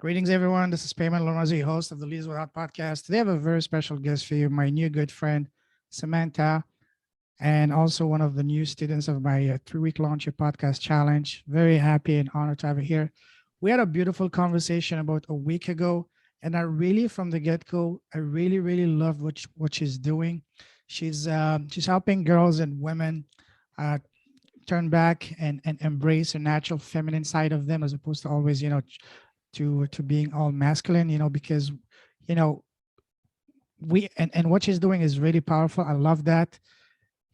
Greetings, everyone. This is Payman Lomazi, host of the Leads Without podcast. Today, I have a very special guest for you, my new good friend, Samantha, and also one of the new students of my 3-week launch your podcast challenge. Very happy and honored to have her here. We had a beautiful conversation about a week ago, and I really, from the get-go, I really love what she's doing. She's helping girls and women uh, turn back and embrace a natural feminine side of them, as opposed to always, to being all masculine, because you know and what she's doing is really powerful. I love that.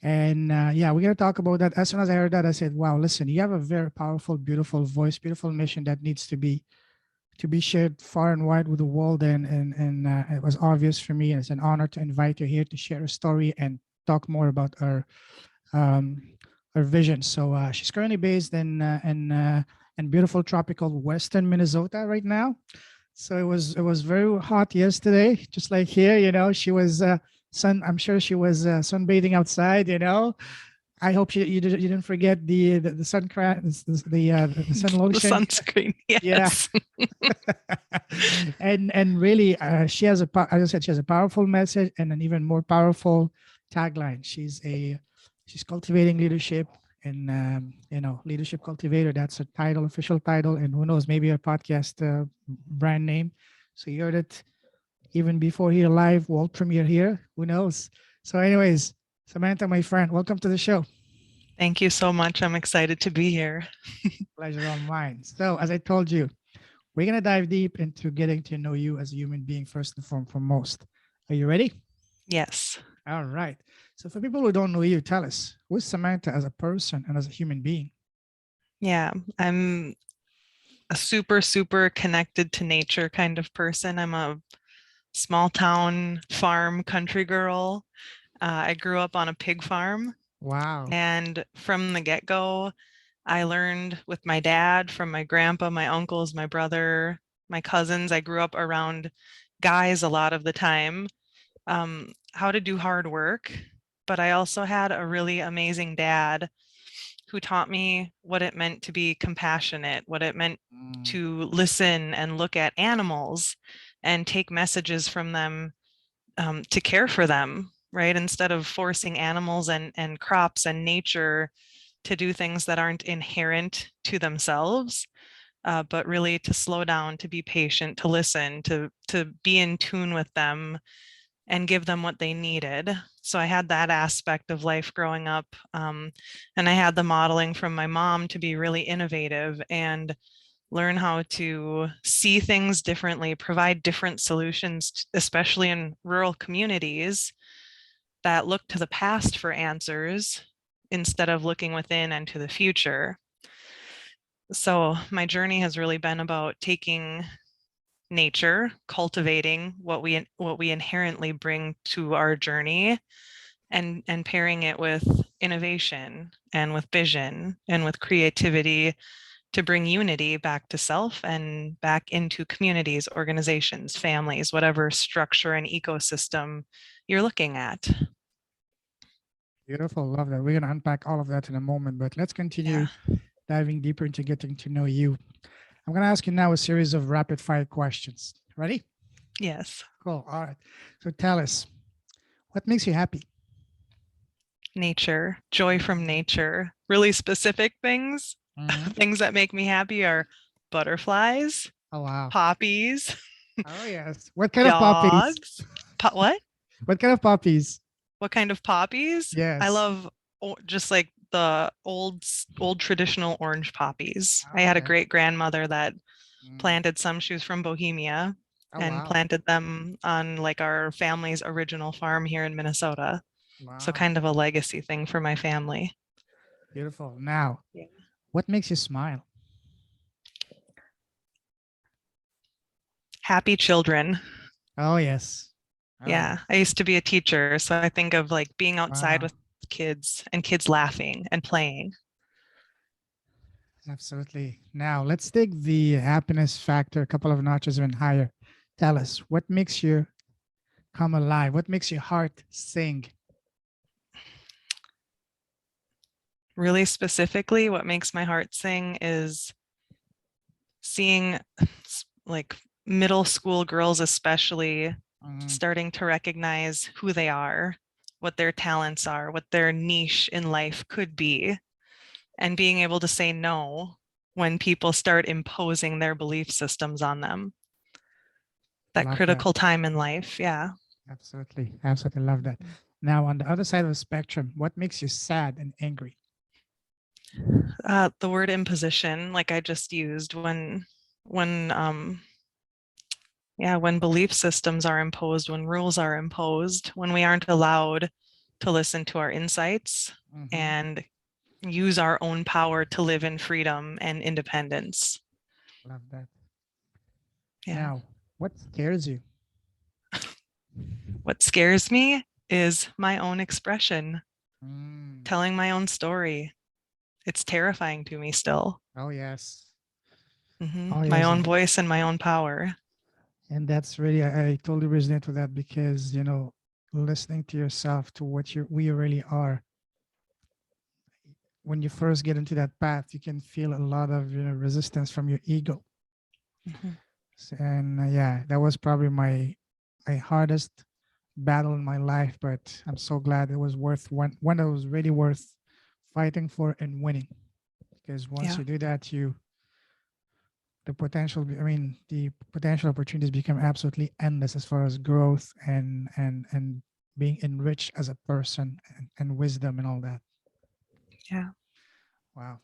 And yeah, we're going to talk about that. As soon as I heard that, I said, wow, listen, you have a very powerful, beautiful voice, beautiful mission that needs to be shared far and wide with the world. And it was obvious for me, and it's an honor to invite you here to share a story and talk more about um, her vision. So she's currently based in beautiful tropical Western Minnesota right now. So it was very hot yesterday, just like here. She was I'm sure she was sunbathing outside. I hope you didn't forget the sun the sun The lotion. sunscreen, Yeah. yes. And really, she has as I said, she has a powerful message and an even more powerful tagline. She's cultivating leadership, and leadership cultivator. That's her title, official title, and who knows, maybe a podcast brand name. So you heard it even before here live, world premiere here. Who knows? So, anyways, Samantha, my friend, welcome to the show. Thank you so much. I'm excited to be here. Pleasure all mine. So, as I told you, we're going to dive deep into getting to know you as a human being first and foremost. Are you ready? Yes. All right. So for people who don't know you, tell us, who's Samantha as a person and as a human being? Yeah, I'm a super connected to nature kind of person. I'm a small town farm country girl. I grew up on a pig farm, Wow. and from the get-go, I learned with my dad, from my grandpa, my uncles, my brother, my cousins. I grew up around guys a lot of the time, how to do hard work. But I also had a really amazing dad who taught me what it meant to be compassionate, what it meant Mm, to listen and look at animals and take messages from them, to care for them, right? Instead of forcing animals and crops and nature to do things that aren't inherent to themselves, but really to slow down, to be patient, to listen, to be in tune with them and give them what they needed. So I had that aspect of life growing up. And I had the modeling from my mom to be really innovative and learn how to see things differently, provide different solutions, especially in rural communities that look to the past for answers instead of looking within and to the future. So my journey has really been about taking nature, cultivating what we inherently bring to our journey, and pairing it with innovation and with vision and with creativity to bring unity back to self and back into communities, organizations, families, whatever structure and ecosystem you're looking at. beautiful. Love that. We're going to unpack all of that in a moment, but let's Yeah. continue diving deeper into getting to know you. I'm going to ask you now a series of rapid fire questions. Ready? Yes. Cool. All right. So tell us, what makes you happy? Nature, joy from nature, really specific things. Mhm. Things that make me happy are butterflies, Oh, wow. poppies, Oh, yes. What kind of poppies? dogs. What? What kind of poppies? What kind of poppies? I Yes. love just like the old traditional orange poppies. I Oh, had a yeah. great grandmother that Mm. planted some. She was from Bohemia Oh, and wow. planted them on like our family's original farm here in Minnesota. So Wow. kind of a legacy thing for my family. Beautiful. Now, Yeah. what makes you smile? Happy children. Oh, yes. Oh, yeah. Yeah, I used to be a teacher, so I think of like being outside Wow. with kids and kids laughing and playing. Absolutely. Now, let's take the happiness factor a couple of notches even higher. Tell us, what makes you come alive? What makes your heart sing? Really specifically, what makes my heart sing is seeing like middle school girls especially Mhm. starting to recognize who they are, what their talents are, what their niche in life could be, and being able to say no when people start imposing their belief systems on them. That Love that. critical time in life. Yeah. Absolutely. Absolutely love that. Now, on the other side of the spectrum, what makes you sad and angry? The word imposition, like I just used, when yeah, when belief systems are imposed, when rules are imposed, when we aren't allowed to listen to our insights Hmm. and use our own power to live in freedom and independence. Love that. Yeah. Now, what scares you? What scares me is my own expression, Mm. telling my own story. It's terrifying to me still. Oh, yes. Hmm. Oh, My yes. own voice and my own power. And that's really, I totally resonate with that because, listening to yourself, to what we really are, when you first get into that path, you can feel a lot of, resistance from your ego. Hmm. And yeah, that was probably my hardest battle in my life, but I'm so glad it was worth one that was really worth fighting for and winning. Because once Yeah. you do that, the potential opportunities become absolutely endless as far as growth and being enriched as a person and wisdom and all that. Yeah. Wow.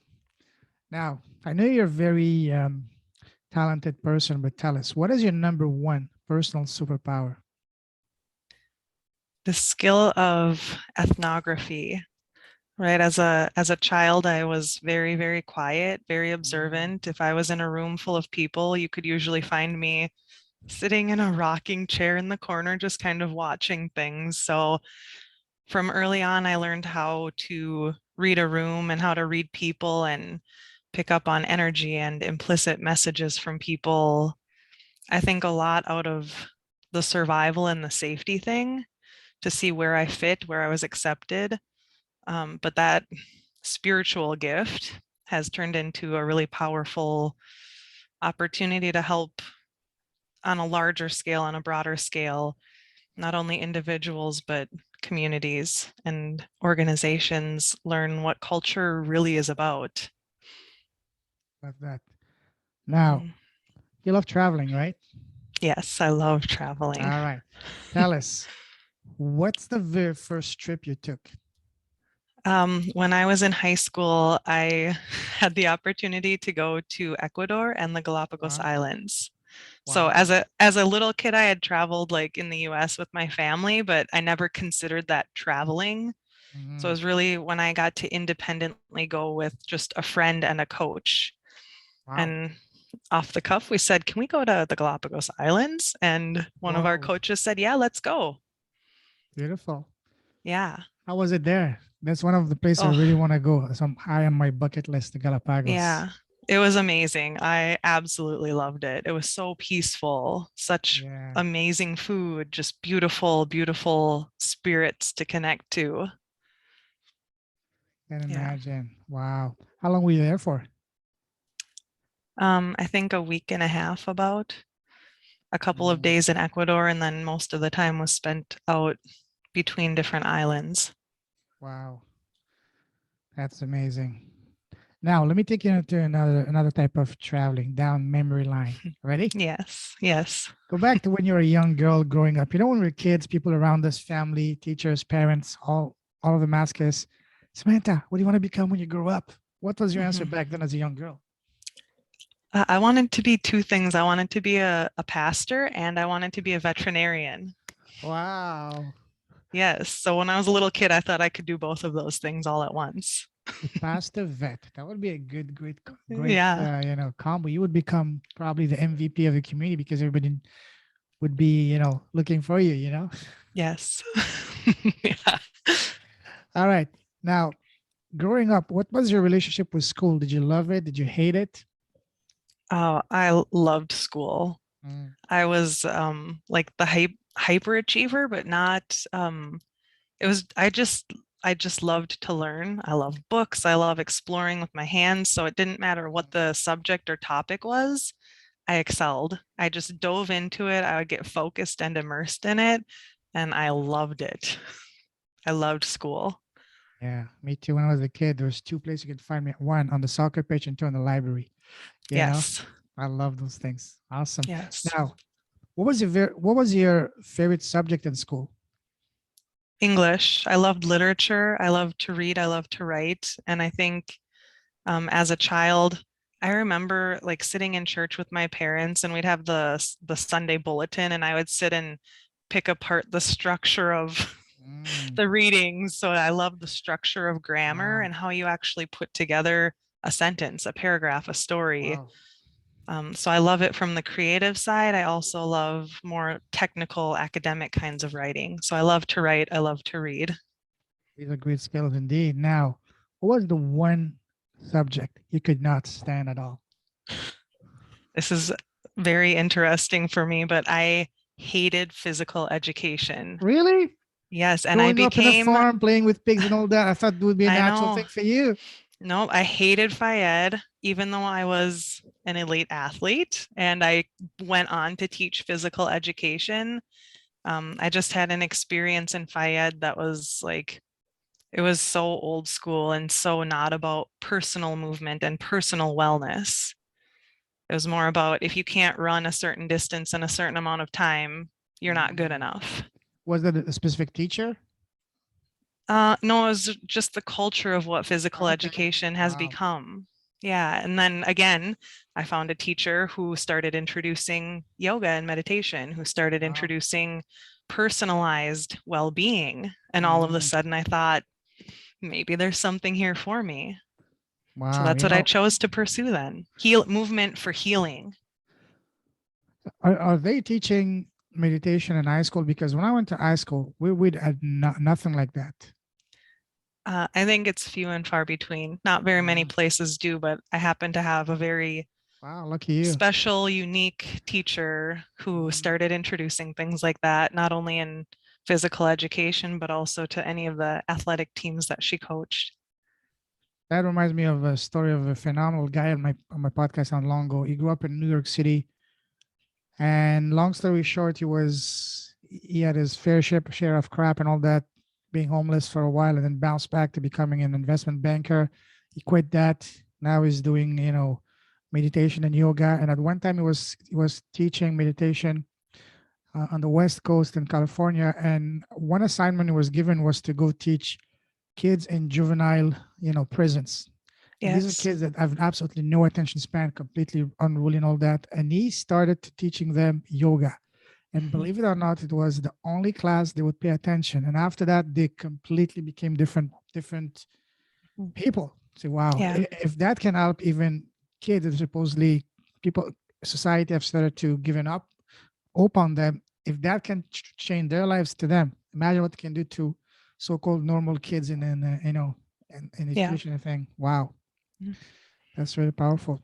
Now, I know you're a very talented person, but tell us, what is your number one personal superpower? The skill of ethnography, right? As a child, I was very, very quiet, very Mm. observant. If I was in a room full of people, you could usually find me sitting in a rocking chair in the corner, just kind of watching things. So from early on, I learned how to read a room and how to read people and pick up on energy and implicit messages from people. I think a lot out of the survival and the safety thing to see where I fit, where I was accepted. But that spiritual gift has turned into a really powerful opportunity to help on a larger scale, on a broader scale, not only individuals, but communities and organizations learn what culture really is about. Love that. Now, Mhm. you love traveling, right? Yes, I love traveling. All right. Tell us, what's the very first trip you took? When I was in high school, I had the opportunity to go to Ecuador and the Galapagos Wow. Islands. So as Wow. a little kid, I had traveled like in the US with my family, but I never considered that traveling. So it Hmm. was really when I got to independently go with just a friend and a coach. Wow. And off the cuff, we said, "Can we go to the Galapagos Islands?" And one of our Whoa. coaches said, "Yeah, let's go." Beautiful. Yeah. How was it there? That's one of the places I Oh, really want to go. Some high on my bucket list, the Galapagos. yeah. It was amazing. I absolutely loved it. It was so peaceful, such Yeah, amazing food, just beautiful, beautiful spirits to connect to. can Yeah. imagine. Wow. How long were you there for? I think a week and a half about. A couple of Mm. days in Ecuador, and then most of the time was spent out between different islands. Wow. That's amazing. Now, let me take you to another type of traveling down memory line. Ready? Yes, yes. Go back to when you were a young girl growing up. When we were kids, people around us, family, teachers, parents, all of them ask us, Samantha, what do you want to become when you grow up? What was your answer Hmm. back then as a young girl? I wanted to be two things. I wanted to be a pastor and I wanted to be a veterinarian. Wow. Yes. So when I was a little kid, I thought I could do both of those things all at once. A pasta vet. That would be a good, great, Yeah. combo. You would become probably the MVP of the community because everybody would be, looking for you. Yes. Yeah. All right. Now, growing up, what was your relationship with school? Did you love it? Did you hate it? Oh, loved school. Mm. I was like the hyper achiever, but not it was I just loved to learn. I love books. I love exploring with my hands. So it didn't matter what the subject or topic was. I excelled. I just dove into it. I would get focused and immersed in it, and I loved it. I loved school. Yeah, me too. When I was a kid, there was two places you could find me. One on the soccer pitch and two in the library. You know, Yes. I love those things. Awesome. Yes. Now, what was your favorite subject in school? English. I loved literature. I loved to read. I loved to write. And I think as a child, I remember like sitting in church with my parents, and we'd have the Sunday bulletin, and I would sit and pick apart the structure of Mm, the readings. So I love the structure of grammar wow, and how you actually put together a sentence, a paragraph, a story. wow. So I love it from the creative side. I also love more technical academic kinds of writing. So I love to write. I love to read. These are great skills indeed. Now, what was the one subject you could not stand at all? This is very interesting for me, but I hated physical education. Really? Yes, and I Growing up in a became, farm, playing with pigs and all that, I thought it would be a I natural know, thing for you. no, I hated Phi even though I was an elite athlete and I went on to teach physical education. I just had an experience in Phi that was like, it was so old school and so not about personal movement and personal wellness. It was more about if you can't run a certain distance in a certain amount of time, you're not good Mm. enough. Was that a specific teacher? No, it was just the culture of what physical Okay. education has Wow. become. Yeah. And then again, I found a teacher who started introducing yoga and meditation, who started Wow. introducing personalized well-being. And all of a Mm, sudden I thought, maybe there's something here for me. So wow. that's what I chose to pursue then. Heal movement for healing. Are they teaching meditation in high school? Because when I went to high school, we'd had nothing like that. I think it's few and far between. Not very many Mm, places do, but I happen to have a very wow. Lucky you. special, unique teacher who Mm. started introducing things like that, not only in physical education, but also to any of the athletic teams that she coached. That reminds me of a story of a phenomenal guy on my podcast on long ago. He grew up in New York City, and long story short, he had his fair share of crap and all that, being homeless for a while, and then bounced back to becoming an investment banker. He quit that. Now he's doing meditation and yoga. And at one time, he was teaching meditation on the West Coast in California. And one assignment he was given was to go teach kids in juvenile prisons. And these are Yes. kids that have absolutely no attention span, completely unruly and all that. And he started teaching them yoga. And Mhm. believe it or not, it was the only class they would pay attention. And after that, they completely became different people. So wow, Yeah. if that can help even kids that supposedly people society have started to given up hope on them, if that can change their lives to them, imagine what it can do to so-called normal kids in Yeah. education and thing. Wow, Mhm. that's really powerful.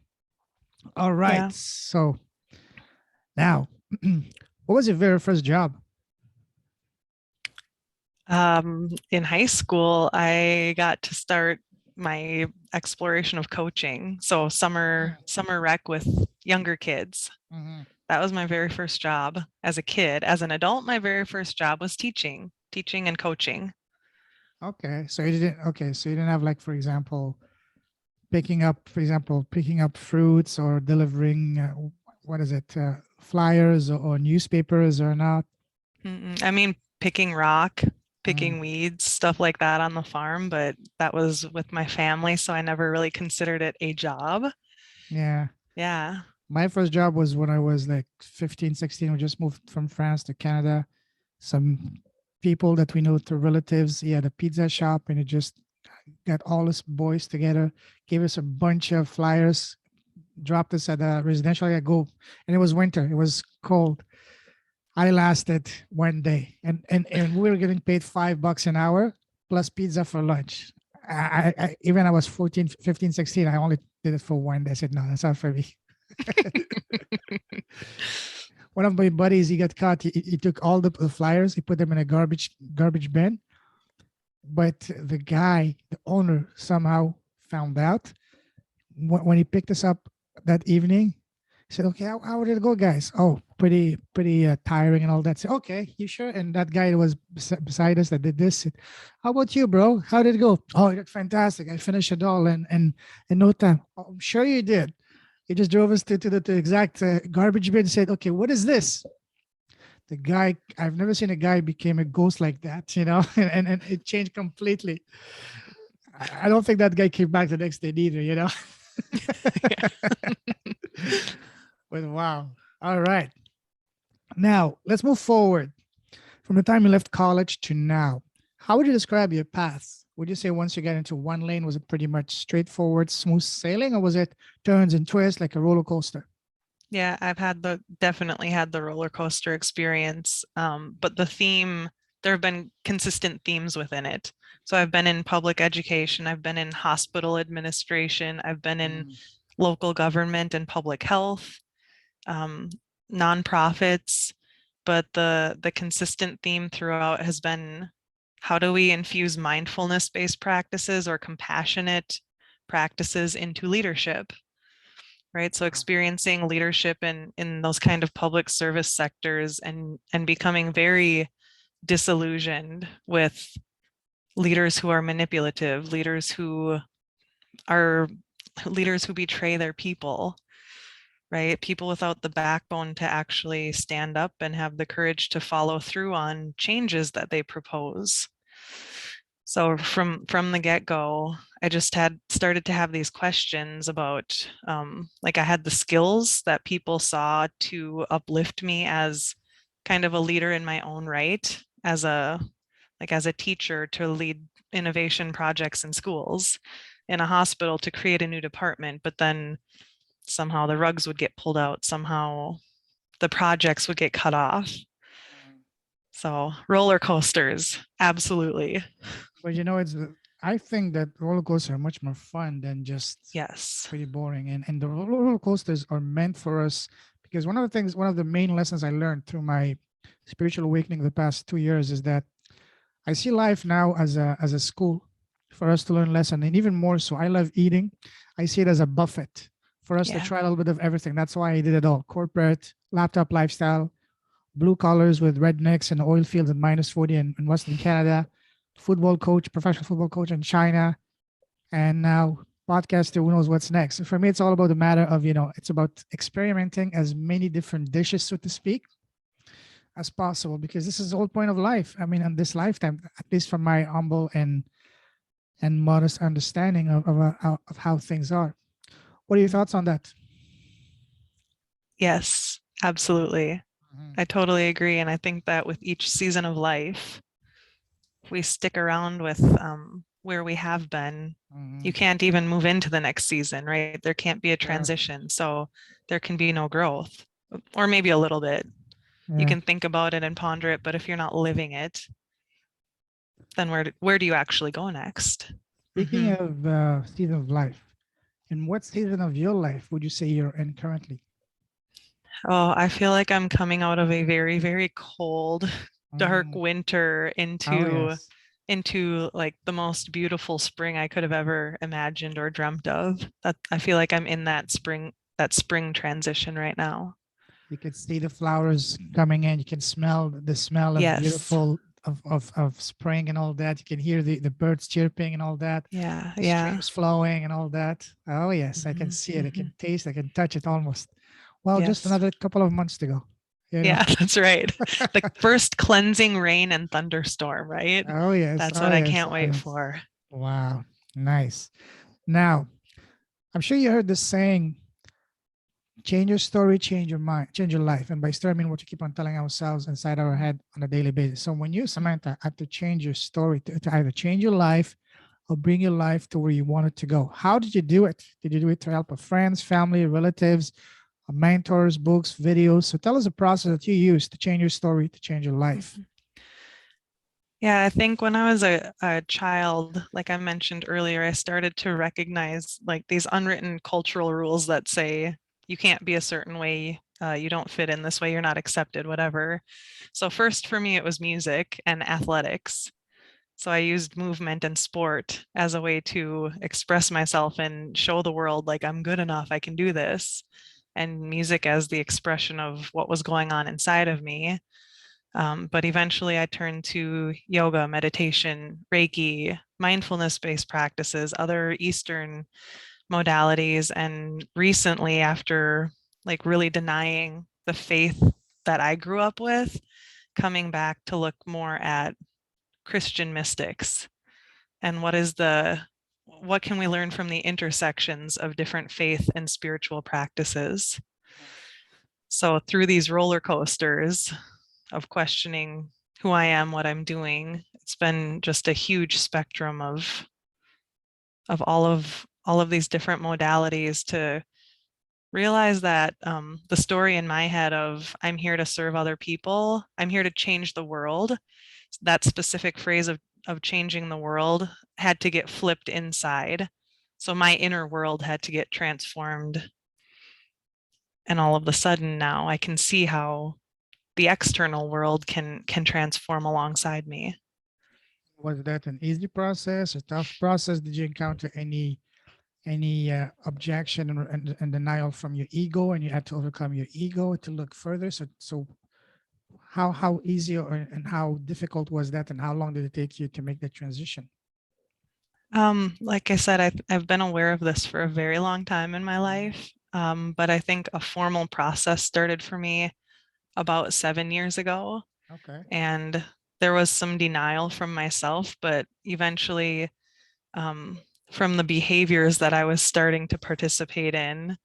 All right, Yeah. so now, what was your very first job? In high school, I got to start my exploration of coaching. So summer rec with younger kids. Mm-hmm. That was my very first job as a kid. As an adult, my very first job was teaching and coaching. Okay, so you didn't. Okay, so you didn't have, like, for example, picking up fruits or delivering what is it, flyers or newspapers or not. I mean, picking rock, Mm, picking weeds, stuff like that on the farm, but that was with my family, so I never really considered it a job. yeah, Yeah. my first job was when I was like 15, 16. We just moved from France to Canada. Some people that we know through relatives, he had a pizza shop, and he just got all us boys together, gave us a bunch of flyers, dropped us at a residential area, go. And it was winter, it was cold. I lasted one day, and we were getting paid $5 an hour plus pizza for lunch. Even I was 14, 15, 16. I only did it for one day. I said, no, that's not for me. One of my buddies, he got caught. He took all the flyers, he put them in a garbage bin. But the owner, somehow found out when he picked us up that evening. I said, okay, how did it go, guys? Oh, pretty tiring and all that. Say, okay, you sure? And that guy that was beside us that did this. Said, how about you, bro? How did it go? Oh, you did fantastic. I finished it all in no time. Oh, I'm sure you did. He just drove us to the exact garbage bin and said, okay, what is this? The guy, I've never seen a guy became a ghost like that, and it changed completely. I don't think that guy came back the next day either. But wow. All right. Now let's move forward from the time you left college to now. How would you describe your path? Would you say once you got into one lane, was it pretty much straightforward, smooth sailing, or was it turns and twists like a roller coaster? Yeah, I've definitely had the roller coaster experience. But there have been consistent themes within it. So I've been in public education, I've been in hospital administration, I've been in local government and public health, um, nonprofits. But the consistent theme throughout has been, how do we infuse mindfulness-based practices or compassionate practices into leadership? Right. So experiencing leadership in those kind of public service sectors and becoming very disillusioned with leaders who are manipulative, are leaders who betray their people, right? People without the backbone to actually stand up and have the courage to follow through on changes that they propose. So from the get-go, I just had started to have these questions about, like, I had the skills that people saw to uplift me as kind of a leader in my own right, as a teacher to lead innovation projects in schools, in a hospital to create a new department, but then somehow the rugs would get pulled out, somehow the projects would get cut off. So roller coasters, absolutely. But I think that roller coasters are much more fun than just Yes. pretty boring. And the roller coasters are meant for us because one of the main lessons I learned through my spiritual awakening the past 2 years is that I see life now as a school for us to learn lesson, and even more so, I love eating. I see it as a buffet for us to Yeah. try a little bit of everything. That's why I did it all: corporate, laptop lifestyle, blue collars with rednecks and oil fields and minus 40 in Western Canada, football coach, professional football coach in China, and now podcaster. Who knows what's next? For me, it's all about the matter of it's about experimenting as many different dishes, so to speak, as possible, because this is the whole point of life. I mean, in this lifetime, at least from my humble and modest understanding of how things are. What are your thoughts on that? Yes, absolutely. Mhm. I totally agree. And I think that with each season of life, if we stick around with where we have been, you Mhm. can't even move into the next season, right? There can't be a Yeah, transition. So there can be no growth, or maybe a little bit. You yeah. can think about it and ponder it, but if you're not living it, then where do you actually go next? Speaking Hmm. of season of life, in what season of your life would you say you're in currently? Oh, I feel like I'm coming out of a very, very cold, dark Mm. winter Oh into yes, like the most beautiful spring I could have ever imagined or dreamt of. That I feel like I'm in that spring transition right now. you can see the flowers coming in. You can smell the smell of Yes. beautiful of spring and all that. You can hear the birds chirping and all that, Yeah, the yeah. streams flowing and all that. Oh yes, I can Hmm. see it. I Hmm. can taste. I can touch it almost. Well, just Yes. another couple of months to go. You know. Yeah, that's right. The first cleansing rain and thunderstorm, right? Oh yes. That's Oh what I yes. can't Oh wait yes. for. Wow. Nice. Now, I'm sure you heard this saying, change your story, change your mind, change your life. And by story, I mean what you keep on telling ourselves inside our head on a daily basis. So when you, Samantha, had to change your story to either change your life or bring your life to where you want it to go, how did you do it? Did you do it to help of friends, family, relatives, mentors, books, videos? So tell us the process that you used to change your story, to change your life. Mhm. Yeah, I think when I was a child, like I mentioned earlier, I started to recognize like these unwritten cultural rules that say you can't be a certain way, you don't fit in this way, you're not accepted, whatever. So first for me, it was music and athletics. So I used movement and sport as a way to express myself and show the world like I'm good enough, I can do this. and music as the expression of what was going on inside of me. But eventually I turned to yoga, meditation, Reiki, mindfulness-based practices, other Eastern modalities. And recently, after like really denying the faith that I grew up with, coming back to look more at Christian mystics and what can we learn from the intersections of different faith and spiritual practices. So through these roller coasters of questioning who I am, what I'm doing, it's been just a huge spectrum of all of these different modalities to realize that the story in my head of I'm here to serve other people, I'm here to change the world, that specific phrase of changing the world had to get flipped inside. So my inner world had to get transformed. And all of a sudden now I can see how the external world can transform alongside me. Was that an easy process, a tough process? Did you encounter any objection and denial from your ego, and you had to overcome your ego to look further? So how easy and how difficult was that, and how long did it take you to make that transition? Like I said, I've been aware of this for a very long time in my life, but I think a formal process started for me about 7 years ago, Okay. and there was some denial from myself, but eventually, from the behaviors that I was starting to participate in,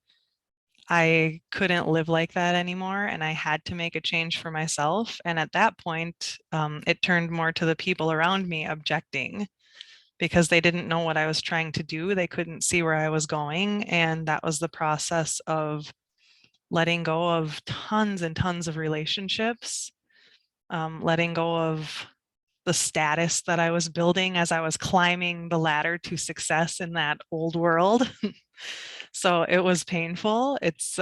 I couldn't live like that anymore, and I had to make a change for myself. And at that point, it turned more to the people around me objecting because they didn't know what I was trying to do. They couldn't see where I was going. And that was the process of letting go of tons and tons of relationships, letting go of the status that I was building as I was climbing the ladder to success in that old world. So it was painful. It's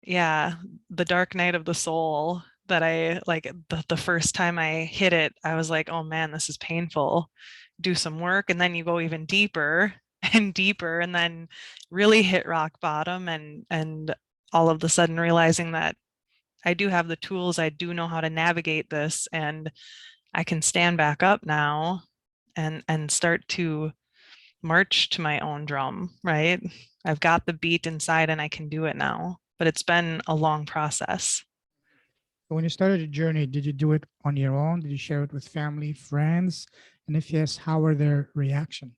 yeah, the dark night of the soul that I like the first time I hit it, I was like, oh man, this is painful. Do some work, and then you go even deeper and deeper, and then really hit rock bottom, and all of the sudden realizing that I do have the tools, I do know how to navigate this, and I can stand back up now and start to march to my own drum, right? I've got the beat inside and I can do it now, but it's been a long process. So when you started the journey, did you do it on your own? Did you share it with family, friends? And if yes, how were their reaction?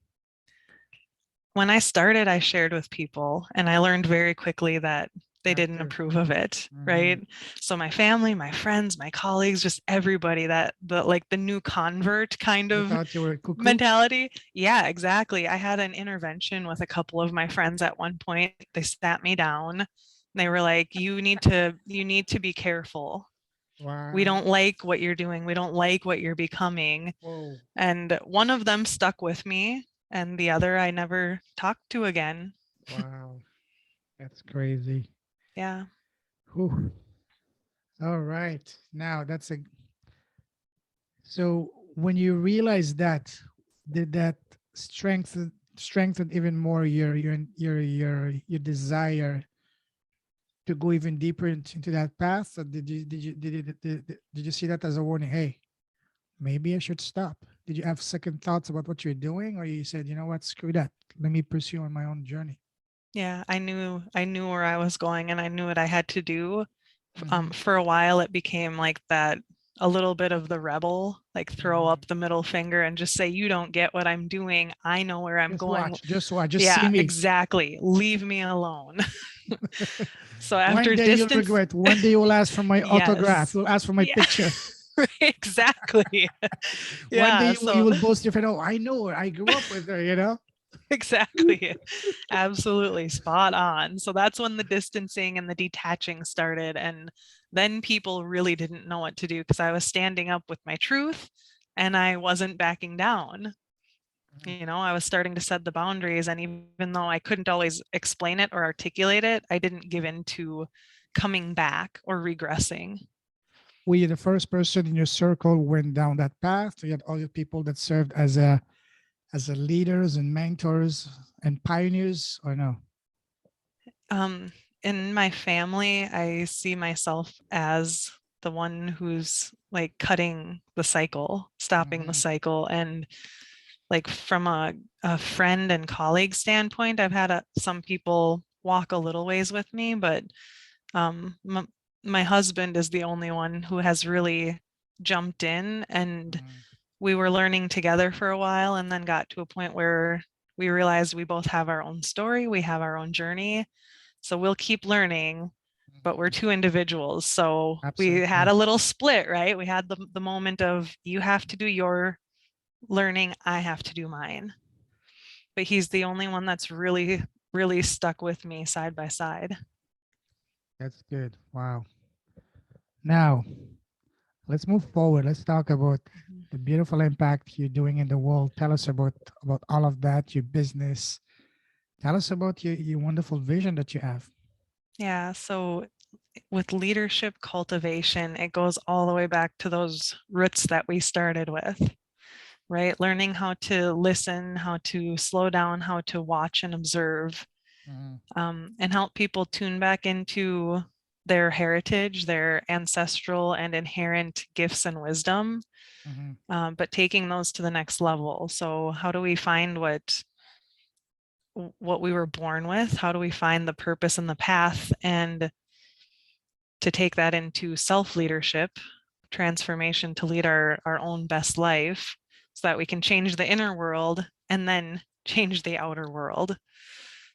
When I started, I shared with people, and I learned very quickly that they didn't After, approve of it, mhm. right? So my family, my friends, my colleagues, just everybody, that the new convert kind They of thought you were cuckoo. mentality. Yeah, exactly. I had an intervention with a couple of my friends at one point. They sat me down. They were like, you need to be careful. We Wow. don't like what you're doing. We don't like what you're becoming. Whoa. And one of them stuck with me, and the other I never talked to again. Wow. That's crazy. Yeah. Whew. All right. Now so when you realize that, did that strengthen even more your desire to go even deeper into that path? Or did you see that as a warning? Hey, maybe I should stop. Did you have second thoughts about what you're doing, or you said, you know what, screw that, let me pursue on my own journey? Yeah, I knew where I was going, and I knew what I had to do. Mm-hmm. For a while it became like that, a little bit of the rebel, like throw Mm-hmm. up the middle finger and just say, you don't get what I'm doing. I know where I'm going. Just watch, just see Yeah, me. exactly. Leave me alone. So One after day you'll distance, regret. One day you'll ask for my autograph. yes. You'll ask for my Yeah, picture. exactly. One day Yeah, you so will boast your friend. Oh, I know her. I grew up with her. You know. exactly. Absolutely spot on. So that's when the distancing and the detaching started. And then people really didn't know what to do because I was standing up with my truth and I wasn't backing down. You know, I was starting to set the boundaries. And even though I couldn't always explain it or articulate it, I didn't give in to coming back or regressing. Were you the first person in your circle who went down that path? You had all the people that served as a leaders and mentors and pioneers, or no? Um, in my family, I see myself as the one who's like cutting the cycle, stopping the Mhm. cycle. And like from a friend and colleague standpoint, I've had some people walk a little ways with me, but um, my husband is the only one who has really jumped in, and Mhm. we were learning together for a while and then got to a point where we realized we both have our own story, we have our own journey. So we'll keep learning, but we're Mhm. two individuals. So we had Absolutely. a little split, right? We had the moment of you have to do your learning, I have to do mine. But he's the only one that's really, really stuck with me side by side. That's good. Wow. Now, let's move forward. Let's talk about Mhm. the beautiful impact you're doing in the world. Tell us about all of that, your business. Tell us about your wonderful vision that you have. Yeah. So with leadership cultivation, it goes all the way back to those roots that we started with, right? Learning how to listen, how to slow down, how to watch and observe, Mhm. and help people tune back into their heritage, their ancestral and inherent gifts and wisdom, Mhm. but taking those to the next level. So how do we find what we were born with? How do we find the purpose and the path, and to take that into self-leadership, transformation to lead our own best life so that we can change the inner world and then change the outer world.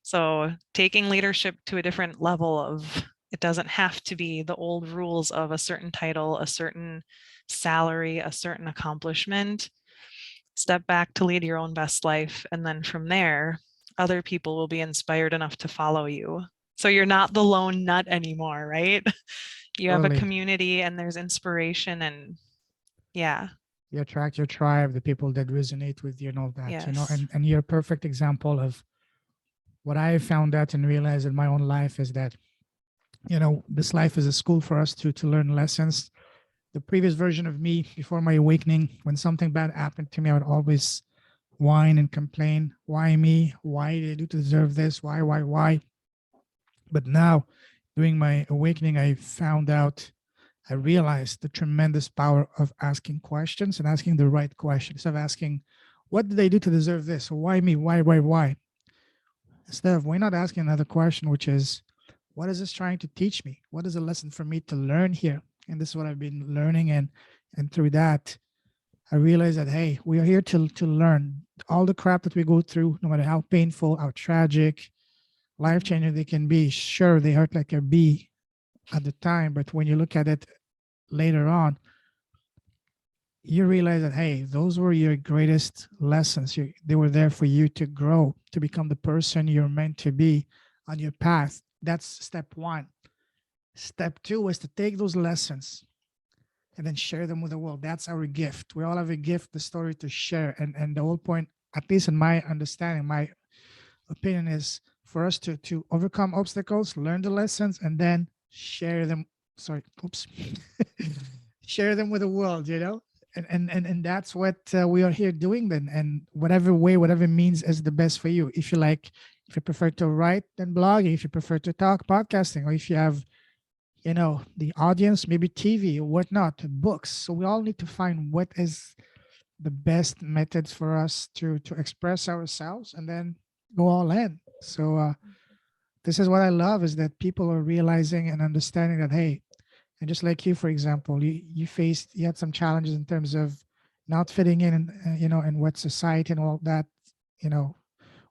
So taking leadership to a different level of, it doesn't have to be the old rules of a certain title, a certain salary, a certain accomplishment. Step back to lead your own best life. And then from there, other people will be inspired enough to follow you. So you're not the lone nut anymore, right? You have a Totally. community and there's inspiration, and yeah, You attract your tribe, the people that resonate with you and all that, yes. and you're a perfect example of what I found out and realized in my own life is that, this life is a school for us to learn lessons. The previous version of me before my awakening, when something bad happened to me, I would always whine and complain. Why me? Why did I do to deserve this? Why? But now, during my awakening, I realized the tremendous power of asking questions and asking the right questions, of asking, what did I do to deserve this? Or why me? Why? Instead of, why not asking another question, which is, what is this trying to teach me? What is a lesson for me to learn here? And this is what I've been learning. And through that, I realized that, hey, we are here to learn. All the crap that we go through, no matter how painful, how tragic, life Mhm. changing they can be. Sure, they hurt like a bee at the time, but when you look at it later on, you realize that, hey, those were your greatest lessons. They were there for you to grow, to become the person you're meant to be on your path. That's step one. Step two is to take those lessons and then share them with the world. That's our gift. We all have a gift, the story to share. And the whole point, at least in my understanding, my opinion, is for us to overcome obstacles, learn the lessons, and then share them. Sorry, oops. Share them with the world, and that's what we are here doing then. And whatever way, whatever means is the best for you. If you prefer to write, then blogging. If you prefer to talk, podcasting. Or if you have the audience, maybe TV or whatnot, books. So we all need to find what is the best methods for us to express ourselves and then go all in. So this is what I love, is that people are realizing and understanding that, hey, and just like you, for example, you had some challenges in terms of not fitting in, in what society and all that, you know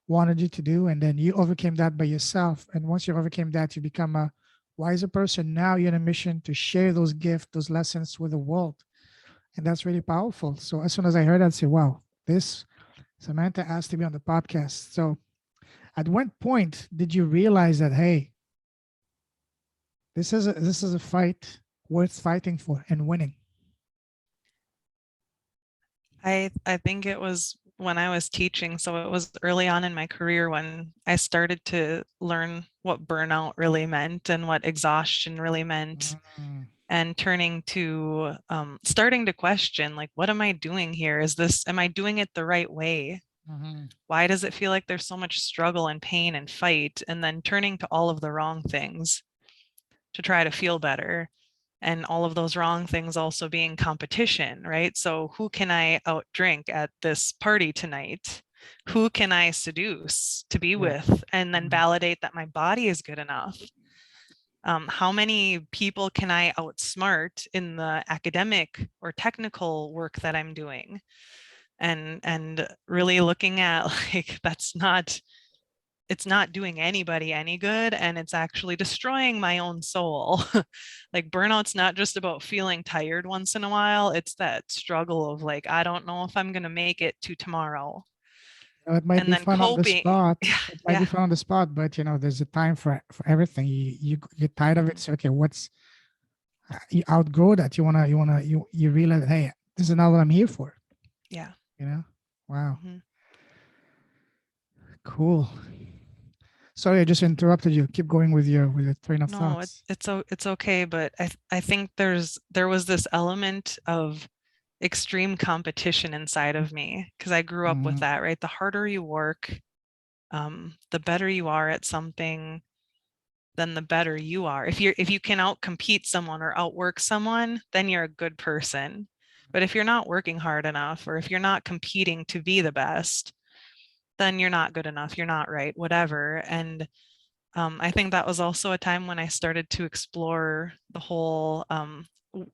wanted you to do, and then you overcame that by yourself. And once you overcame that, you become a wiser person. Now you're on a mission to share those gifts, those lessons with the world, and that's really powerful. So as soon as I heard that, I said, wow, this Samantha asked to be on the podcast. So at what point did you realize that, hey, this is a fight worth fighting for and winning? I think it was when I was teaching, so it was early on in my career when I started to learn what burnout really meant and what exhaustion really meant, Mm, and turning to starting to question, like, what am I doing here? Am I doing it the right way? Why does it feel like there's so much struggle and pain and fight, and then turning to all of the wrong things to try to feel better? And all of those wrong things also being competition, right? So who can I outdrink at this party tonight? Who can I seduce to be with and then validate that my body is good enough? How many people can I outsmart in the academic or technical work that I'm doing? And really looking at like, it's not doing anybody any good, and it's actually destroying my own soul. Like burnout's not just about feeling tired once in a while, it's that struggle of like, I don't know if I'm going to make it to tomorrow. It might And be then fun on the coping. spot. Yeah, It might be fun on the spot, but there's a time for everything. You get tired of it. So okay, you outgrow that. You realize, hey, this is not what I'm here for. Yeah. Wow. Cool. Sorry, I just interrupted you. Keep going with your train of No, thoughts. it's okay, but I think there was this element of extreme competition inside of me because I grew up with that, right? The harder you work, the better you are at something, then the better you are. If you can outcompete someone or outwork someone, then you're a good person. But if you're not working hard enough, or if you're not competing to be the best, then you're not good enough, you're not right, whatever. And I think that was also a time when I started to explore the whole,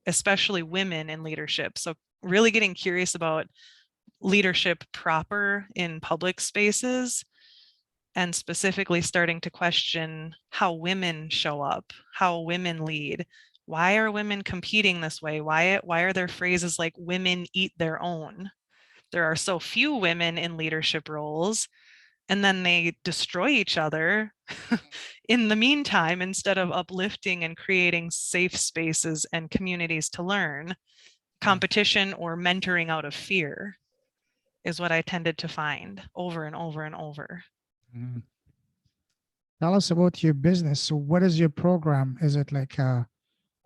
especially women in leadership. So really getting curious about leadership proper in public spaces, and specifically starting to question how women show up, how women lead. Why are women competing this way? Why are there phrases like women eat their own? There are so few women in leadership roles, and then they destroy each other in the meantime, instead of uplifting and creating safe spaces and communities to learn. Competition or mentoring out of fear is what I tended to find over and over and over. Tell us about your business. So what is your program? Is it like a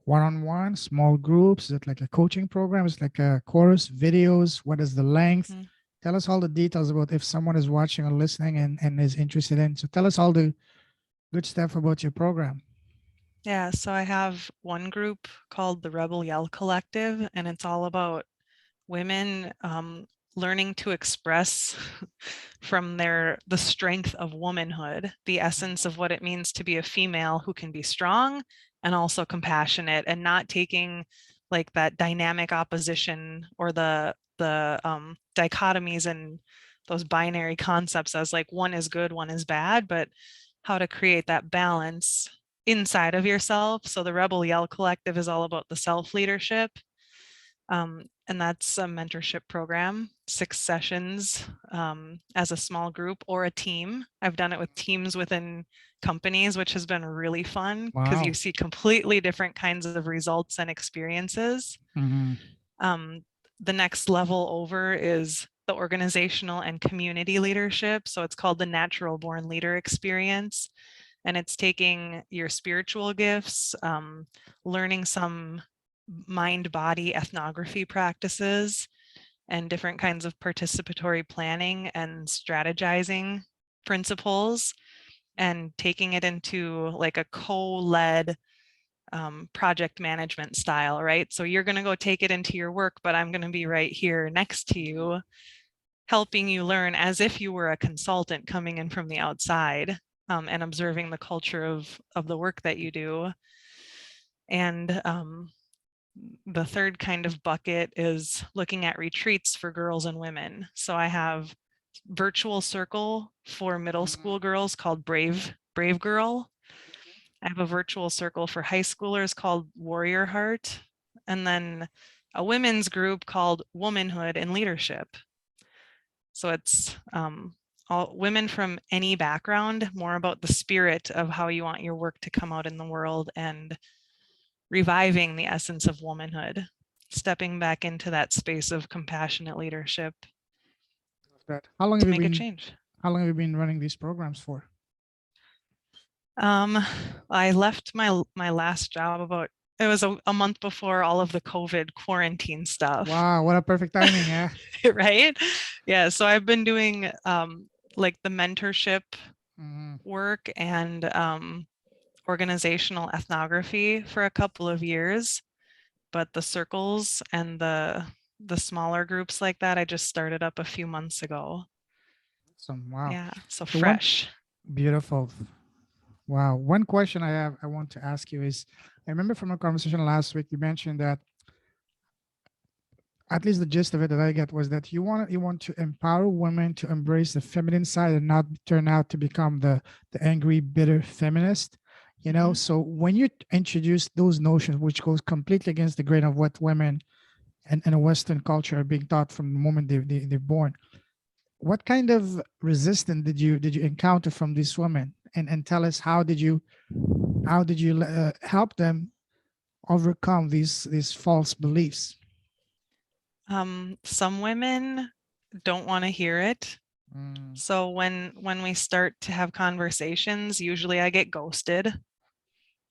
one-on-one, small groups? Is it like a coaching program? Is it like a course, videos? What is the length? Tell us all the details about if someone is watching or listening and is interested in. So tell us all the good stuff about your program. Yeah, so I have one group called the Rebel Yell Collective, and it's all about women learning to express from the strength of womanhood, the essence of what it means to be a female who can be strong and also compassionate, and not taking like that dynamic opposition or the dichotomies and those binary concepts as like one is good, one is bad, but how to create that balance inside of yourself. So the Rebel Yell Collective is all about the self-leadership. And that's a mentorship program, 6 sessions as a small group or a team. I've done it with teams within companies, which has been really fun because you see completely different kinds of results and experiences. The next level over is the organizational and community leadership. So it's called the Natural Born Leader Experience. And it's taking your spiritual gifts, learning some mind-body ethnography practices and different kinds of participatory planning and strategizing principles, and taking it into like a co-led project management style, right? So you're going to go take it into your work, but I'm going to be right here next to you, helping you learn as if you were a consultant coming in from the outside, and observing the culture of the work that you do. And the third kind of bucket is looking at retreats for girls and women. So I have virtual circle for middle school girls called Brave Girl. I have a virtual circle for high schoolers called Warrior Heart, and then a women's group called Womanhood and Leadership. So it's all women from any background, more about the spirit of how you want your work to come out in the world, and reviving the essence of womanhood, stepping back into that space of compassionate leadership. How long have you make a been change. How long have you been running these programs for? I left my last job about It was a month before all of the COVID quarantine stuff, Wow, what a perfect timing, yeah. right? Yeah, so I've been doing like the mentorship Mhm. work and organizational ethnography for a couple of years, but the circles and the smaller groups like that, I just started up a few months ago. Awesome. Wow. Yeah, so So one fresh. beautiful. Wow. One question I want to ask you is, I remember from a conversation last week, you mentioned that at least the gist of it that I get was that you want to empower women to embrace the feminine side and not turn out to become the angry, bitter feminist. Mhm. So when you introduce those notions, which goes completely against the grain of what women and a Western culture are being taught from the moment they're born, what kind of resistance did you encounter from these women? And tell us how did you help them overcome these false beliefs? Some women don't want to hear it. Mm, So when we start to have conversations, usually I get ghosted,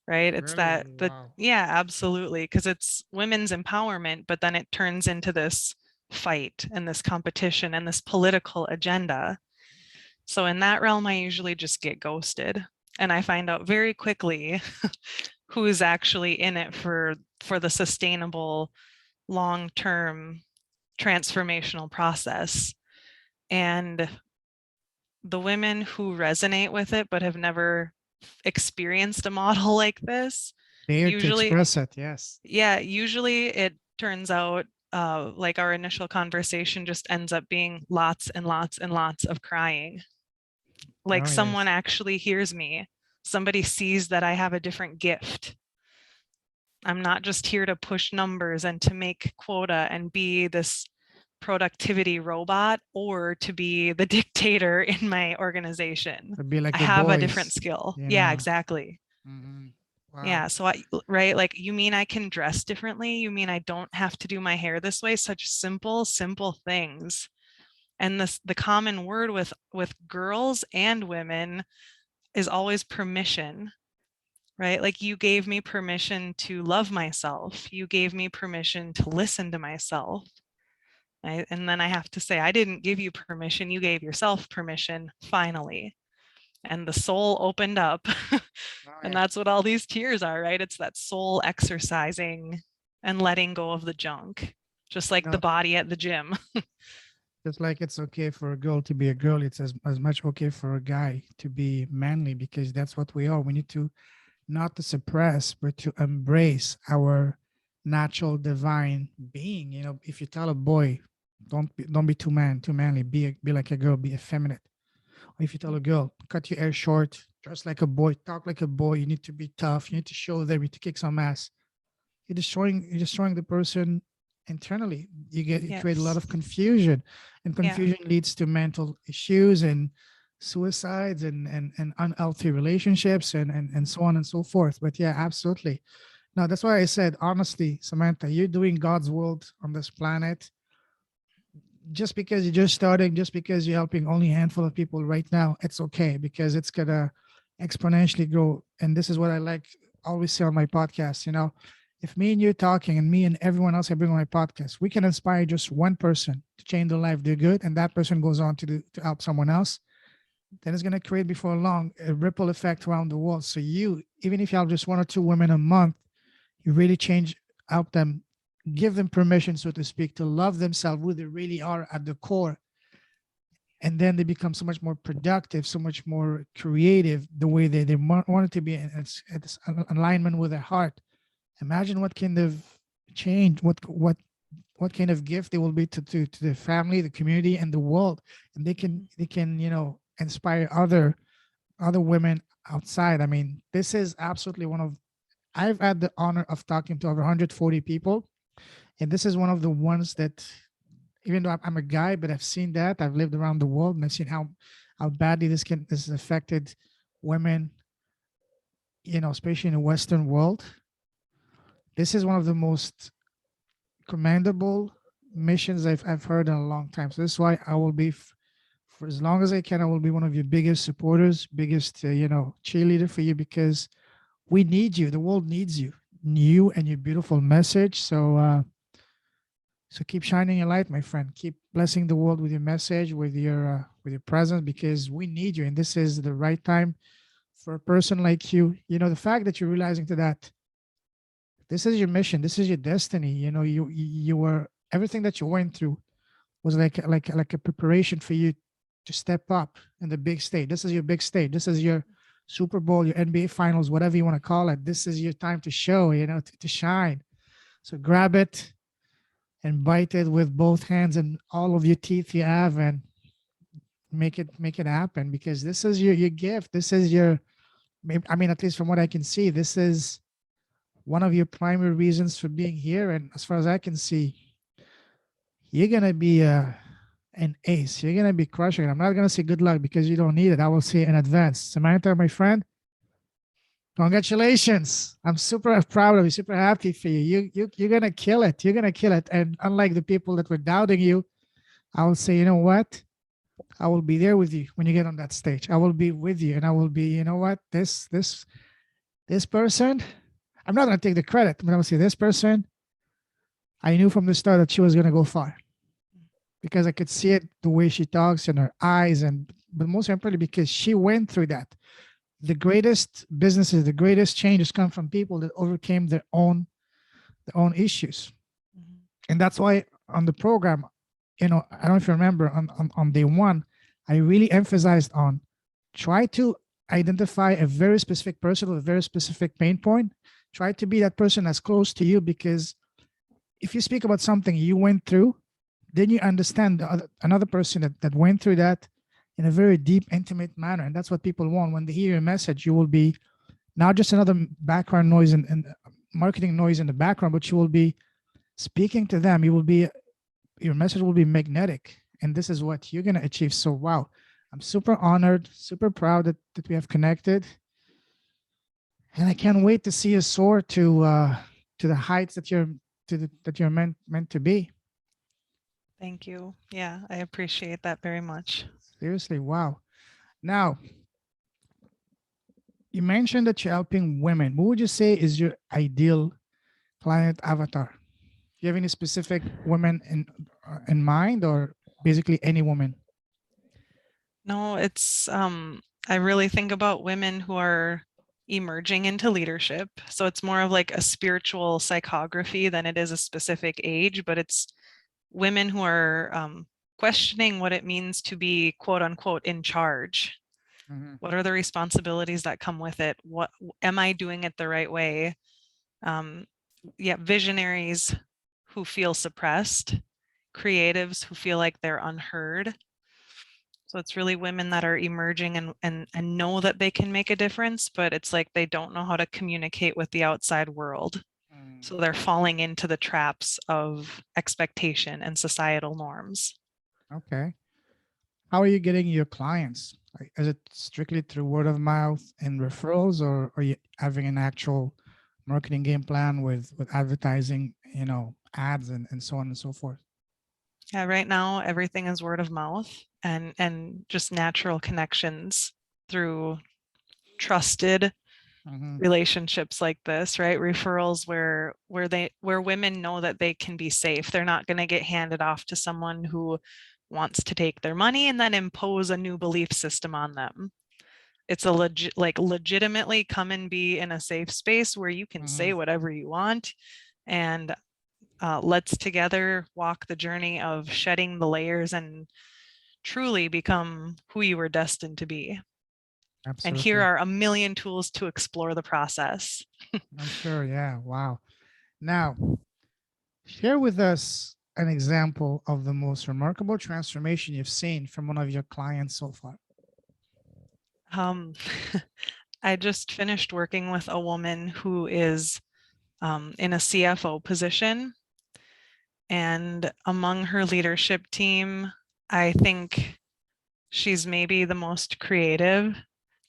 right? It's really? that the Wow. yeah, absolutely, because it's women's empowerment, but then it turns into this fight and this competition and this political agenda. So in that realm, I usually just get ghosted, and I find out very quickly who's actually in it for the sustainable long-term transformational process. And the women who resonate with it but have never experienced a model like this, Dare to usually, express it. Yes. yeah, usually it turns out like our initial conversation just ends up being lots and lots and lots of crying. Like Oh, someone yes. actually hears me. Somebody sees that I have a different gift. I'm not just here to push numbers and to make quota and be this productivity robot or to be the dictator in my organization. To be like I the have a different boys, skill. you Yeah, know. exactly. Mhm. Yeah, Wow. so right, like you mean I can dress differently? You mean I don't have to do my hair this way? Such simple, simple things. And the common word with girls and women is always permission, right? Like you gave me permission to love myself. You gave me permission to listen to myself. Right? And then I have to say, I didn't give you permission. You gave yourself permission finally. And the soul opened up. Oh, And yeah. that's what all these tears are, right? It's that soul exercising and letting go of the junk, just like the No, body at the gym. just like it's okay for a girl to be a girl, it's as much okay for a guy to be manly because that's what we are. We need to not to suppress, but to embrace our natural divine being. If you tell a boy, don't be too manly, be like a girl, be effeminate. Or if you tell a girl, cut your hair short, dress like a boy, talk like a boy, you need to be tough, you need to show them, you need to kick some ass. You're destroying the person internally. You create a lot Yes. of confusion, and Yeah. confusion leads to mental issues and suicides and unhealthy relationships and so on and so forth. But yeah, absolutely. No, that's why I said honestly, Samantha, you're doing God's world on this planet. Just because you're just starting, just because you're helping only a handful of people right now, it's okay because it's gonna exponentially grow. And this is what I like always say on my podcast. If me and you talking and me and everyone else I bring on my podcast, we can inspire just one person to change their life, do good, and that person goes on to help someone else. Then it's gonna create before long a ripple effect around the world. So you, even if you have just one or two women a month, you really change, help them, give them permission, so to speak, to love themselves who they really are at the core. And then they become so much more productive, so much more creative, the way they want it to be, and it's alignment with their heart. Imagine what kind of change, what kind of gift they will be to the family, the community, and the world. And they can inspire other women outside. I mean, this is absolutely one of, I've had the honor of talking to over 140 people, and this is one of the ones that, even though I'm a guy, but I've seen that. I've lived around the world and I've seen how badly this has affected women, especially in the Western world. This is one of the most commendable missions I've heard in a long time. So this is why I will be, for as long as I can, I will be one of your biggest supporters, biggest cheerleader for you, because we need you. The world needs you. you and your beautiful message. So keep shining your light, my friend. Keep blessing the world with your message, with your presence, because we need you, and this is the right time for a person like you. You know, the fact that you're realizing to that this is your mission, this is your destiny. You know, you were everything that you went through was like a preparation for you to step up in the big stage. This is your big stage. This is your Super Bowl, your NBA Finals, whatever you want to call it. This is your time to show, you know, to shine. So grab it and bite it with both hands and all of your teeth you have, and make it happen, because this is your gift. This is your, I mean, at least from what I can see, this is one of your primary reasons for being here. And as far as I can see, you're gonna be an ace. You're gonna be crushing it. I'm not gonna say good luck because you don't need it. I will say in advance. Samantha, my friend, congratulations. I'm super proud of you, super happy for you. You're gonna kill it. You're gonna kill it. And unlike the people that were doubting you, I will say, you know what? I will be there with you when you get on that stage. I will be with you, and I will be, you know what? This person, I'm not gonna take the credit, but I will say this person, I knew from the start that she was gonna go far, because I could see it the way she talks and her eyes, and but most importantly because she went through that. The greatest businesses, the greatest changes come from people that overcame their own issues. Mhm. And that's why on the program, you know, I don't know if you remember on day one, I really emphasized on try to identify a very specific person with a very specific pain point. Try to be that person as close to you, because if you speak about something you went through, then you understand another person that went through that in a very deep, intimate manner. And that's what people want. When they hear your message, you will be not just another background noise and marketing noise in the background, but you will be speaking to them. You will be, your message will be magnetic. And this is what you're going to achieve. So, wow, I'm super honored, super proud that we have connected. And I can't wait to see you soar to the heights that you're meant to be. Thank you. Yeah, I appreciate that very much. Seriously, wow. Now, you mentioned that you're helping women. What would you say is your ideal client avatar? Do you have any specific women in mind, or basically any woman? No, it's I really think about women who are emerging into leadership. So it's more of like a spiritual psychography than it is a specific age, but it's women who are questioning what it means to be quote unquote in charge. Mhm. What are the responsibilities that come with it? What am I doing it the right way? Um, yeah, visionaries who feel suppressed, creatives who feel like they're unheard. So it's really women that are emerging and know that they can make a difference, but it's like they don't know how to communicate with the outside world. Mm. So they're falling into the traps of expectation and societal norms. Okay. How are you getting your clients? Like, is it strictly through word of mouth and referrals, or are you having an actual marketing game plan with advertising, you know, ads and so on and so forth? Yeah, right now everything is word of mouth and just natural connections through trusted Mhm. relationships like this, right? Referrals where women know that they can be safe. They're not going to get handed off to someone who wants to take their money and then impose a new belief system on them. It's a legitimately come and be in a safe space where you can say Mhm. whatever you want, and let's together walk the journey of shedding the layers and truly become who you were destined to be. And here Absolutely. are a million tools to explore the process. I'm sure. Yeah. Wow. Now, share with us an example of the most remarkable transformation you've seen from one of your clients so far. Um, I just finished working with a woman who is in a CFO position. And among her leadership team, I think she's maybe the most creative.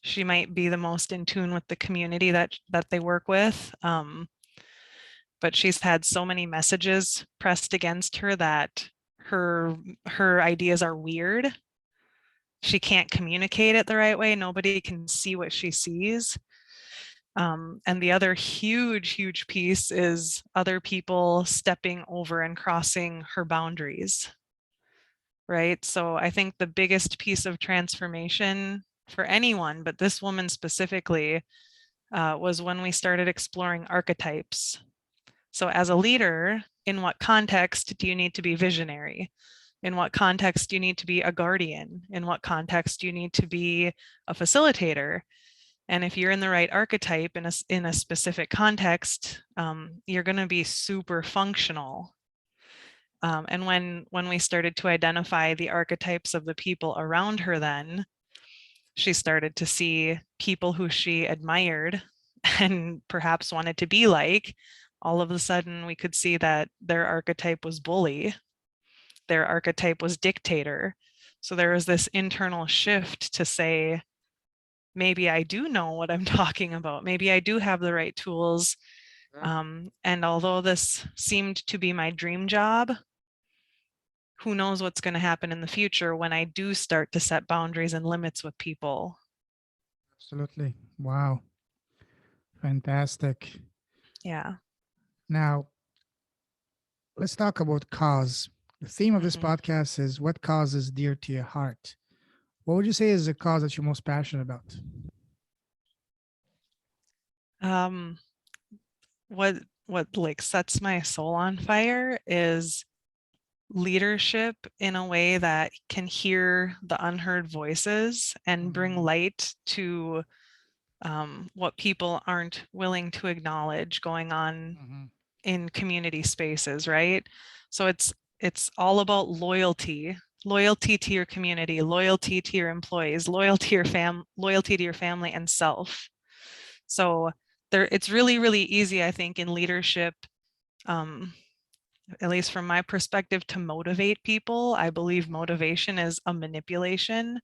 She might be the most in tune with the community that they work with. But she's had so many messages pressed against her that her ideas are weird. She can't communicate it the right way. Nobody can see what she sees. And the other huge piece is other people stepping over and crossing her boundaries, right? So I think the biggest piece of transformation for anyone, but this woman specifically, was when we started exploring archetypes. So as a leader, in what context do you need to be visionary? In what context do you need to be a guardian? In what context do you need to be a facilitator? And if you're in the right archetype in a specific context, you're going to be super functional. And when we started to identify the archetypes of the people around her, then she started to see people who she admired and perhaps wanted to be like. All of a sudden, we could see that their archetype was bully, their archetype was dictator. So there was this internal shift to say, maybe I do know what I'm talking about. Maybe I do have the right tools. And although this seemed to be my dream job, who knows what's going to happen in the future when I do start to set boundaries and limits with people. Absolutely. Wow. Fantastic. Yeah. Now, let's talk about cause. The theme of this Mhm. podcast is what cause is dear to your heart. What would you say is the cause that you're most passionate about? Um, what like sets my soul on fire is leadership in a way that can hear the unheard voices and bring light to what people aren't willing to acknowledge going on Mm-hmm. in community spaces, right? So it's all about loyalty, loyalty to your community, loyalty to your employees, loyalty to your family and self. So it's really easy, I think, in leadership, um, at least from my perspective, to motivate people. I believe motivation is a manipulation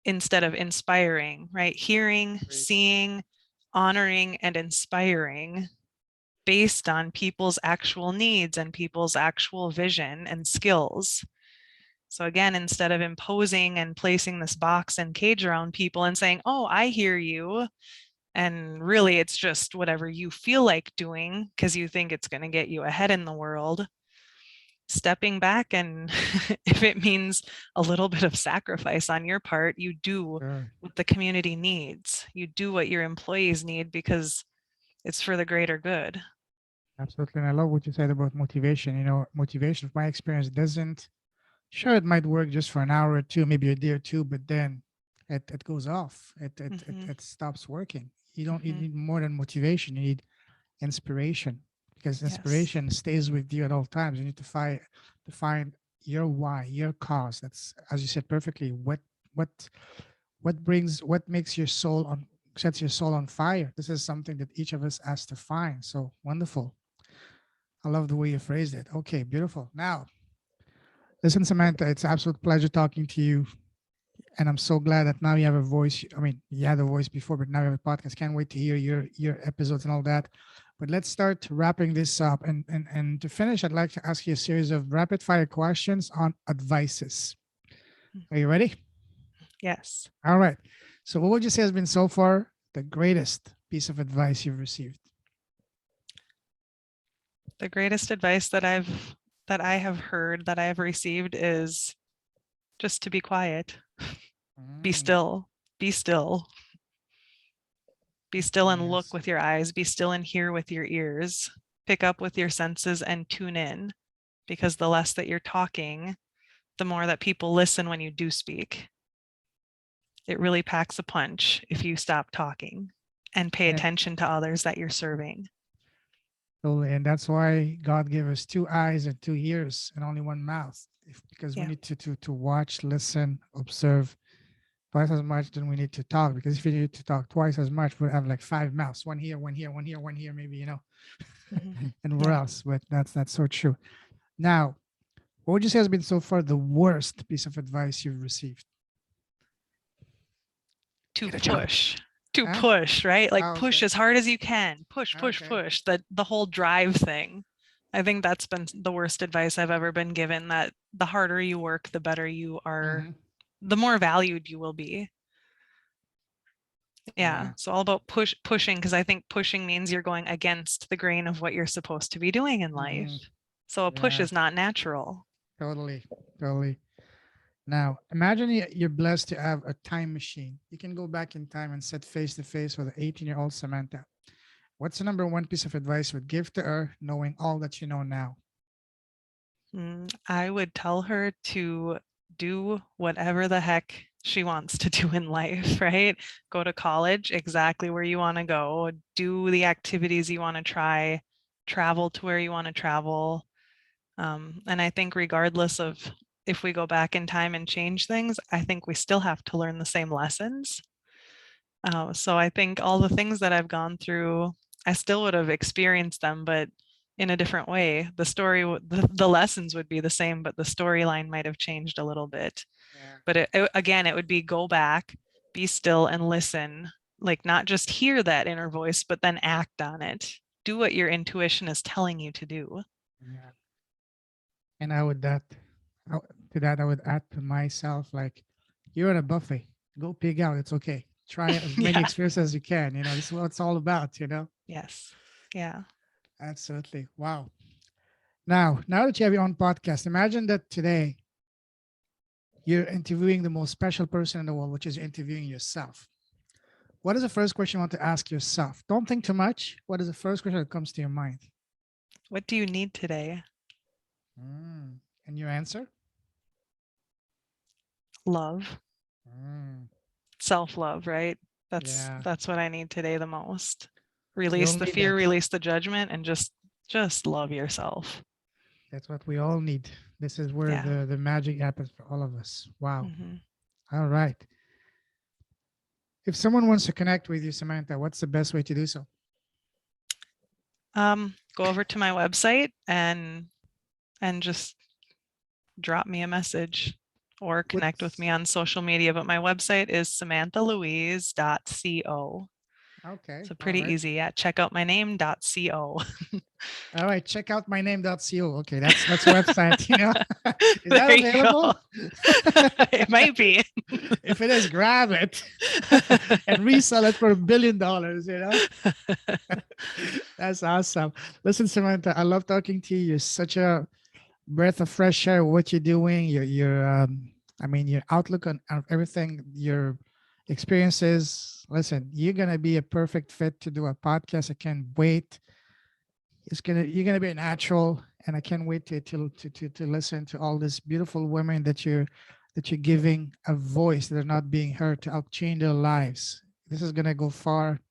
instead of inspiring, right? Hearing, Great. seeing, honoring, and inspiring based on people's actual needs and people's actual vision and skills. So again, instead of imposing and placing this box and cage around people and saying, oh, I hear you, and really it's just whatever you feel like doing because you think it's going to get you ahead in the world, stepping back and if it means a little bit of sacrifice on your part, you do Sure. what the community needs. You do what your employees need because it's for the greater good. Absolutely. And I love what you said about motivation. You know, motivation, from my experience, doesn't, sure, it might work just for an hour or two, maybe a day or two, but then it goes off. Mm-hmm. It stops working. You Mm-hmm. need more than motivation. You need inspiration, because Yes. inspiration stays with you at all times. You need to find your why, your cause. That's, as you said perfectly, what what makes your soul on, sets your soul on fire. This is something that each of us has to find. So wonderful. I love the way you phrased it. Okay, beautiful. Now, listen, Samantha, it's an absolute pleasure talking to you. And I'm so glad that now you have a voice. I mean, you had a voice before, but now you have a podcast. Can't wait to hear your episodes and all that. But let's start wrapping this up. And to finish, I'd like to ask you a series of rapid fire questions on advices. Are you ready? Yes. All right. So what would you say has been so far the greatest piece of advice you've received? The greatest advice that I have heard, that I have received is just to be quiet. Be Mm, still. Be still. Be still and look yes. with your eyes. Be still and hear with your ears. Pick up with your senses and tune in, because the less that you're talking, the more that people listen when you do speak. It really packs a punch if you stop talking and pay And attention to others that you're serving. totally. And that's why God gave us two eyes and two ears and only one mouth. Because we Yeah. need to watch, listen, observe twice as much than we need to talk. Because if you need to talk twice as much, we'll have like five mouths, one here, one here, one here, one here, maybe, Mhm. and where Yeah. else? But that's so true. Now, what would you say has been so far the worst piece of advice you've received? To Get a job. Huh? push, right? Like Oh, push okay. as hard as you can. Push, Okay. push. The whole drive thing. I think that's been the worst advice I've ever been given, that the harder you work, the better you are, Hmm. the more valued you will be. Yeah. So all about pushing, because I think pushing means you're going against the grain of what you're supposed to be doing in life. Mhm. So a push Yeah, is not natural. totally, totally. Now, imagine you're blessed to have a time machine. You can go back in time and sit face to face with an 18-year-old Samantha. What's the number one piece of advice you would give to her, knowing all that you know now? I would tell her to do whatever the heck she wants to do in life, right? Go to college exactly where you want to go, do the activities you want to try, travel to where you want to travel. And I think regardless of if we go back in time and change things, I think we still have to learn the same lessons. So I think all the things that I've gone through, I still would have experienced them, but in a different way. The story, the lessons would be the same, but the storyline might have changed a little bit. Yeah. But again, it would be go back, be still and listen, like not just hear that inner voice, but then act on it. Do what your intuition is telling you to do. Yeah. And I would to that I would add to myself like, you're at a buffet. Go pig out. It's okay. Try as many Yeah. experiences as you can. This is what it's all about. Yes. Yeah. Absolutely. Wow. Now that you have your own podcast, imagine that today you're interviewing the most special person in the world, which is interviewing yourself. What is the first question you want to ask yourself? Don't think too much. What is the first question that comes to your mind? What do you need today? And your answer? Love, Mm, self-love, right? yeah, That's what I need today the most. we Release all the need fear, that. release the judgment, and just love yourself. That's what we all need. This is where Yeah. the magic happens for all of us. Wow. Hmm. All right. If someone wants to connect with you, Samantha, what's the best way to do so? Go over to my website and just drop me a message or connect with What's me on social media. But my website is samanthalouise.co. okay? So All pretty right. easy. Yeah. Check out my name.co. All right. Check out myname.co. Okay, that's a website. Is There that you go. available? It might be. If it is, grab it and resell it for $1 billion. That's awesome. Listen, Samantha, I love talking to you. You're such a breath of fresh air. What you're doing, your outlook on everything, your experiences. Listen, you're gonna be a perfect fit to do a podcast. I can't wait. You're gonna be a natural, and I can't wait to listen to all these beautiful women that you're giving a voice that are not being heard to help change their lives. This is gonna go far.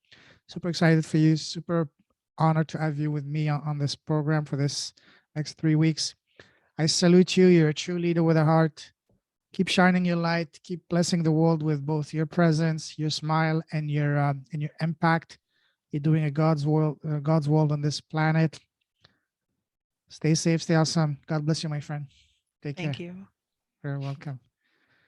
Super excited for you. Super honored to have you with me on this program for this next 3 weeks. I salute you. You're a true leader with a heart. Keep shining your light. Keep blessing the world with both your presence, your smile, and your impact. You're doing God's world on this planet. Stay safe, stay awesome. God bless you, my friend. Take Thank care. you. You're welcome.